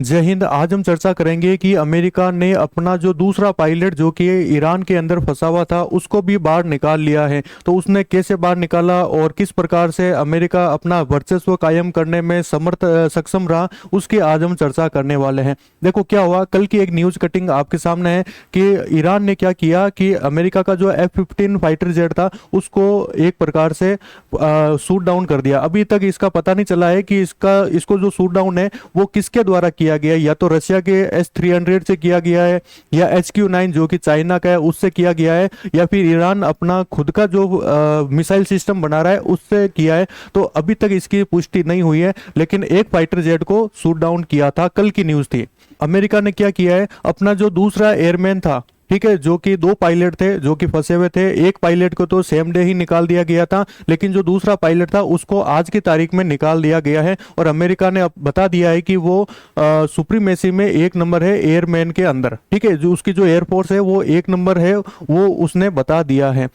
जय हिंद। आज हम चर्चा करेंगे कि अमेरिका ने अपना जो दूसरा पायलट जो कि ईरान के अंदर फंसा हुआ था उसको भी बाहर निकाल लिया है। तो उसने कैसे बाहर निकाला और किस प्रकार से अमेरिका अपना वर्चस्व कायम करने में सक्षम रहा, उसकी आज हम चर्चा करने वाले हैं। देखो क्या हुआ, कल की एक न्यूज कटिंग आपके सामने है कि ईरान ने क्या किया कि अमेरिका का जो F-15 फाइटर जेट था उसको एक प्रकार से शूट डाउन कर दिया। अभी तक इसका पता नहीं चला है कि इसको जो शूट डाउन है वो किसके द्वारा किया गया है। या तो रशिया के S-300 से किया गया है, या HQ-9 जो कि चाइना का है उससे किया गया है, या फिर ईरान अपना खुद का जो मिसाइल सिस्टम बना रहा है उससे किया है। तो अभी तक इसकी पुष्टि नहीं हुई है, लेकिन एक फाइटर जेट को शूट डाउन किया था, कल की न्यूज थी। अमेरिका ने क्या किया है, अपना जो दूसरा एयरमैन था, ठीक है, जो कि दो पायलट थे जो कि फंसे हुए थे, एक पायलट को तो सेम डे ही निकाल दिया गया था, लेकिन जो दूसरा पायलट था उसको आज की तारीख में निकाल दिया गया है। और अमेरिका ने अब बता दिया है कि वो सुप्रीमेसी में एक नंबर है एयरमैन के अंदर, ठीक है, जो उसकी जो एयरफोर्स है वो एक नंबर है, वो उसने बता दिया है।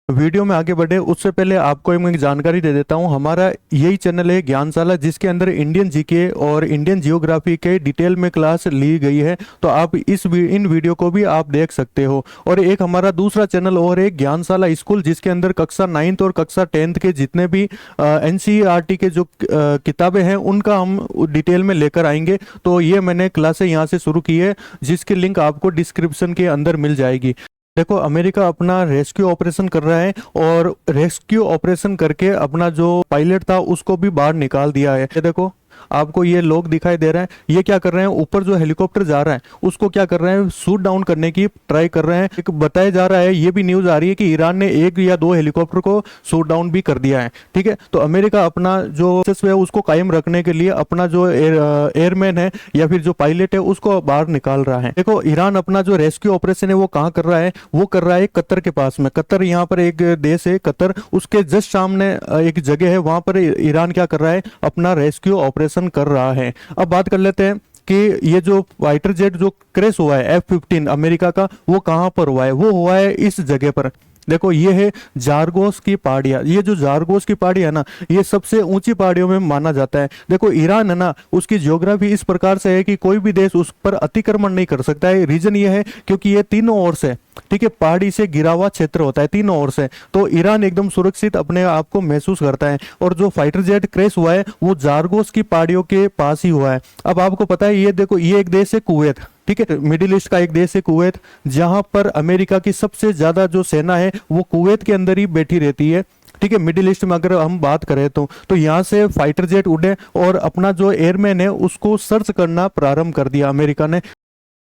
वीडियो में आगे बढ़े उससे पहले आपको एक जानकारी दे देता हूं। हमारा यही चैनल है ज्ञानशाला, जिसके अंदर इंडियन जीके और इंडियन जियोग्राफी के डिटेल में क्लास ली गई है। तो आप इन वीडियो को भी आप देख सकते हो। और एक हमारा दूसरा चैनल और है ज्ञानशाला स्कूल, जिसके अंदर कक्षा 9th और कक्षा 10th के जितने भी NCERT के जो किताबें हैं उनका हम डिटेल में लेकर आएंगे। तो ये मैंने क्लासें यहाँ से शुरू की है, जिसकी लिंक आपको डिस्क्रिप्शन के अंदर मिल जाएगी। देखो अमेरिका अपना रेस्क्यू ऑपरेशन कर रहा है, और रेस्क्यू ऑपरेशन करके अपना जो पायलट था उसको भी बाहर निकाल दिया है। ये देखो आपको ये लोग दिखाई दे रहे हैं, ये क्या कर रहे हैं, ऊपर जो हेलीकॉप्टर जा रहा है उसको क्या कर रहे हैं, शूट डाउन करने की ट्राई कर रहे हैं। एक बताया जा रहा है, ये भी न्यूज आ रही है कि ईरान ने एक या दो हेलीकॉप्टर को शूट डाउन भी कर दिया है। ठीक है, तो अमेरिका अपना जो वर्चस्व है उसको कायम रखने के लिए अपना जो एयरमैन है या फिर जो पायलट है उसको बाहर निकाल रहा है। देखो ईरान अपना जो रेस्क्यू ऑपरेशन है वो कहाँ कर रहा है, वो कर रहा है कतर के पास में। कतर यहाँ पर एक देश है कतर, उसके जस्ट सामने एक जगह है, वहां पर ईरान क्या कर रहा है, अपना रेस्क्यू ऑपरेशन कर रहा है। अब बात कर लेते हैं कि ये जो फाइटर जेट जो क्रैश हुआ है F-15 अमेरिका का, वो कहां पर हुआ है, वो हुआ है इस जगह पर। देखो ये है जारगोस की पहाड़ियां। ये जो जारगोस की पहाड़ी है ना, ये सबसे ऊंची पहाड़ियों में माना जाता है। देखो ईरान है ना, उसकी ज्योग्राफी इस प्रकार से है कि कोई भी देश उस पर अतिक्रमण नहीं कर सकता है। रीजन ये है क्योंकि ये तीनों ओर से, ठीक है, पहाड़ी से घिरा हुआ क्षेत्र होता है तीनों ओर से। तो ईरान एकदम सुरक्षित अपने आप को महसूस करता है। और जो फाइटर जेट क्रैश हुआ है वो जारगोस की पहाड़ियों के पास ही हुआ है। अब आपको पता है, ये देखो ये एक देश है कुवैत, ठीक है, मिडिल ईस्ट का एक देश है कुवैत, जहां पर अमेरिका की सबसे ज्यादा जो सेना है वो कुवैत के अंदर ही बैठी रहती है। ठीक है, मिडिल ईस्ट में अगर हम बात करें तो यहाँ से फाइटर जेट उड़े और अपना जो एयरमैन है उसको सर्च करना प्रारंभ कर दिया अमेरिका ने।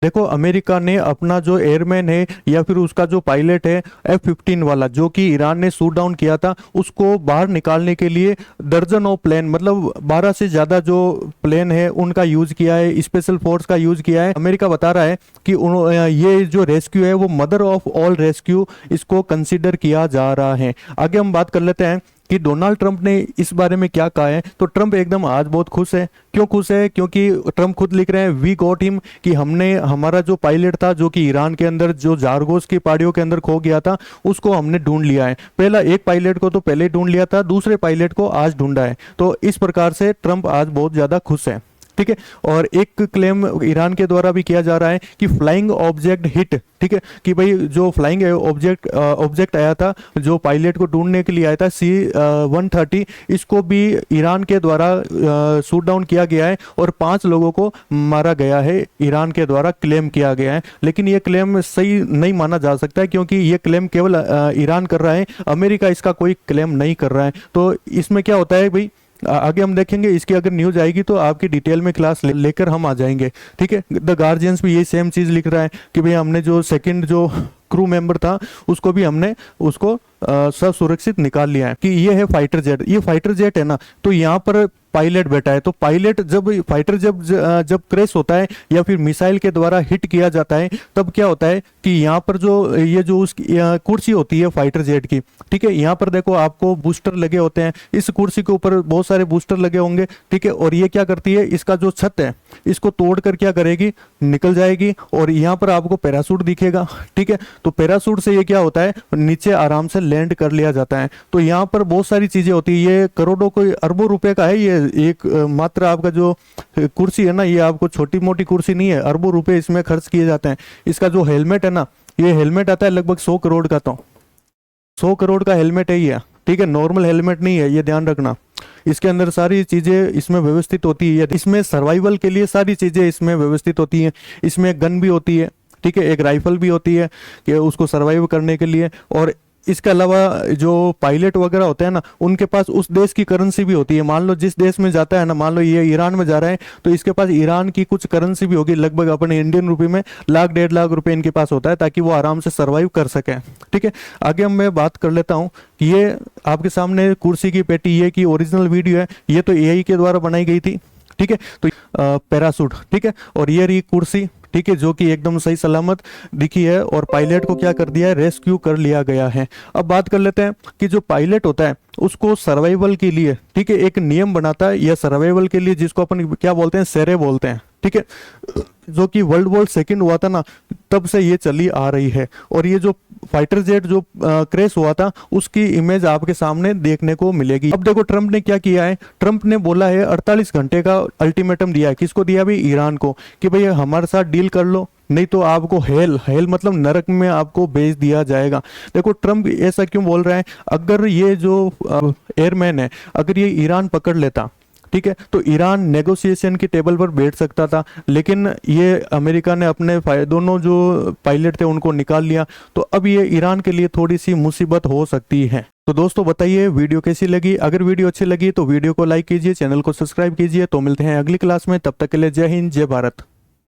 देखो अमेरिका ने अपना जो एयरमैन है या फिर उसका जो पायलट है F-15 वाला, जो कि ईरान ने शूट डाउन किया था, उसको बाहर निकालने के लिए दर्जन ऑफ प्लेन, मतलब 12 से ज्यादा जो प्लेन है उनका यूज किया है, स्पेशल फोर्स का यूज किया है। अमेरिका बता रहा है कि ये जो रेस्क्यू है वो मदर ऑफ ऑल रेस्क्यू इसको कंसिडर किया जा रहा है। आगे हम बात कर लेते हैं कि डोनाल्ड ट्रंप ने इस बारे में क्या कहा है। तो ट्रंप एकदम आज बहुत खुश है। क्यों खुश है, क्योंकि ट्रंप खुद लिख रहे हैं वी गॉट हिम, कि हमने हमारा जो पायलट था जो कि ईरान के अंदर जो जारगोस की पहाड़ियों के अंदर खो गया था उसको हमने ढूंढ लिया है। पहला एक पायलट को तो पहले ढूंढ लिया था, दूसरे पायलट को आज ढूंढा है। तो इस प्रकार से ट्रंप आज बहुत ज्यादा खुश है। ठीक है, और एक क्लेम ईरान के द्वारा भी किया जा रहा है कि फ्लाइंग ऑब्जेक्ट हिट, ठीक है, कि भाई जो फ्लाइंग ऑब्जेक्ट आया था जो पायलट को ढूंढने के लिए आया था C-130, इसको भी ईरान के द्वारा शूट डाउन किया गया है और 5 लोगों को मारा गया है, ईरान के द्वारा क्लेम किया गया है। लेकिन ये क्लेम सही नहीं माना जा सकता है, क्योंकि ये क्लेम केवल ईरान कर रहा है, अमेरिका इसका कोई क्लेम नहीं कर रहा है। तो इसमें क्या होता है भाई, आगे हम देखेंगे, इसकी अगर न्यूज आएगी तो आपकी डिटेल में क्लास लेकर हम आ जाएंगे। ठीक है, द गार्जियंस भी यही सेम चीज लिख रहा है कि भाई हमने जो सेकंड जो क्रू मेंबर था उसको भी हमने उसको सब सुरक्षित निकाल लिया है। कि ये है फाइटर जेट, ये फाइटर जेट है ना, तो यहाँ पर पायलट बैठा है। तो पायलट जब फाइटर जब क्रैश होता है या फिर मिसाइल के द्वारा हिट किया जाता है, तब क्या होता है कि यहाँ पर जो ये जो उसकी कुर्सी होती है फाइटर जेट की, ठीक है, यहाँ पर देखो आपको बूस्टर लगे होते हैं, इस कुर्सी के ऊपर बहुत सारे बूस्टर लगे होंगे। ठीक है, और ये क्या करती है, इसका जो छत है इसको तोड़कर क्या करेगी, निकल जाएगी, और यहाँ पर आपको पैराशूट दिखेगा। ठीक है, तो पैराशूट से ये क्या होता है, नीचे आराम से लैंड कर लिया जाता है। तो यहाँ पर बहुत सारी चीजें होती है, ये करोड़ों को अरबों रुपए का है। ये एक मात्र आपका जो कुर्सी है ना, ये आपको छोटी मोटी कुर्सी नहीं है, अरबों रुपए इसमें खर्च किए जाते हैं। इसका जो हेलमेट है ना, ये हेलमेट आता है लगभग 100 करोड़ का। तो 100 करोड़ का हेलमेट है ये, ठीक है, नॉर्मल हेलमेट नहीं है, ये ध्यान रखना। इसके अंदर सारी चीजें इसमें व्यवस्थित होती है, इसमें सर्वाइवल के लिए सारी चीजें इसमें व्यवस्थित होती हैं। इसमें गन भी होती है, ठीक है, एक राइफल भी होती है कि उसको सर्वाइव करने के लिए। और इसके अलावा जो पायलट वगैरह होते हैं ना, उनके पास उस देश की करेंसी भी होती है। मान लो जिस देश में जाता है ना, मान लो ये ईरान में जा रहा है, तो इसके पास ईरान की कुछ करेंसी भी होगी, लगभग अपने इंडियन रुपए में 1,00,000-1,50,000 रुपए इनके पास होता है, ताकि वो आराम से सर्वाइव कर सके। ठीक है, आगे मैं बात कर लेता हूँ कि ये आपके सामने कुर्सी की पेटी, ये की ओरिजिनल वीडियो है, ये तो एआई के द्वारा बनाई गई थी। ठीक है, तो पैरासूट, ठीक है, और ये रही कुर्सी, ठीक है, जो कि एकदम सही सलामत दिखी है। और पायलट को क्या कर दिया है, रेस्क्यू कर लिया गया है। अब बात कर लेते हैं कि जो पायलट होता है उसको सर्वाइवल के लिए, ठीक है, एक नियम बनाता है या सर्वाइवल के लिए, जिसको अपन क्या बोलते हैं, सेरे बोलते हैं। ठीक है, जो कि वर्ल्ड वॉर सेकेंड हुआ था ना, तब से ये चली आ रही है। और ये जो फाइटर जेट जो क्रैश हुआ था, उसकी इमेज आपके सामने देखने को मिलेगी। अब देखो ट्रंप ने क्या किया है, ट्रंप ने बोला है 48 घंटे का अल्टीमेटम दिया है। किसको दिया भाई, ईरान को, कि भाई हमारे साथ डील कर लो, नहीं तो आपको हेल मतलब नरक में आपको भेज दिया जाएगा। देखो ट्रंप ऐसा क्यों बोल रहा है, अगर ये जो एयरमैन है, अगर ये ईरान पकड़ लेता, ठीक है, तो ईरान नेगोशिएशन की टेबल पर बैठ सकता था, लेकिन ये अमेरिका ने अपने दोनों जो पायलट थे उनको निकाल लिया। तो अब ये ईरान के लिए थोड़ी सी मुसीबत हो सकती है। तो दोस्तों बताइए वीडियो कैसी लगी। अगर वीडियो अच्छी लगी तो वीडियो को लाइक कीजिए, चैनल को सब्सक्राइब कीजिए। तो मिलते हैं अगली क्लास में, तब तक के लिए जय हिंद, जय भारत।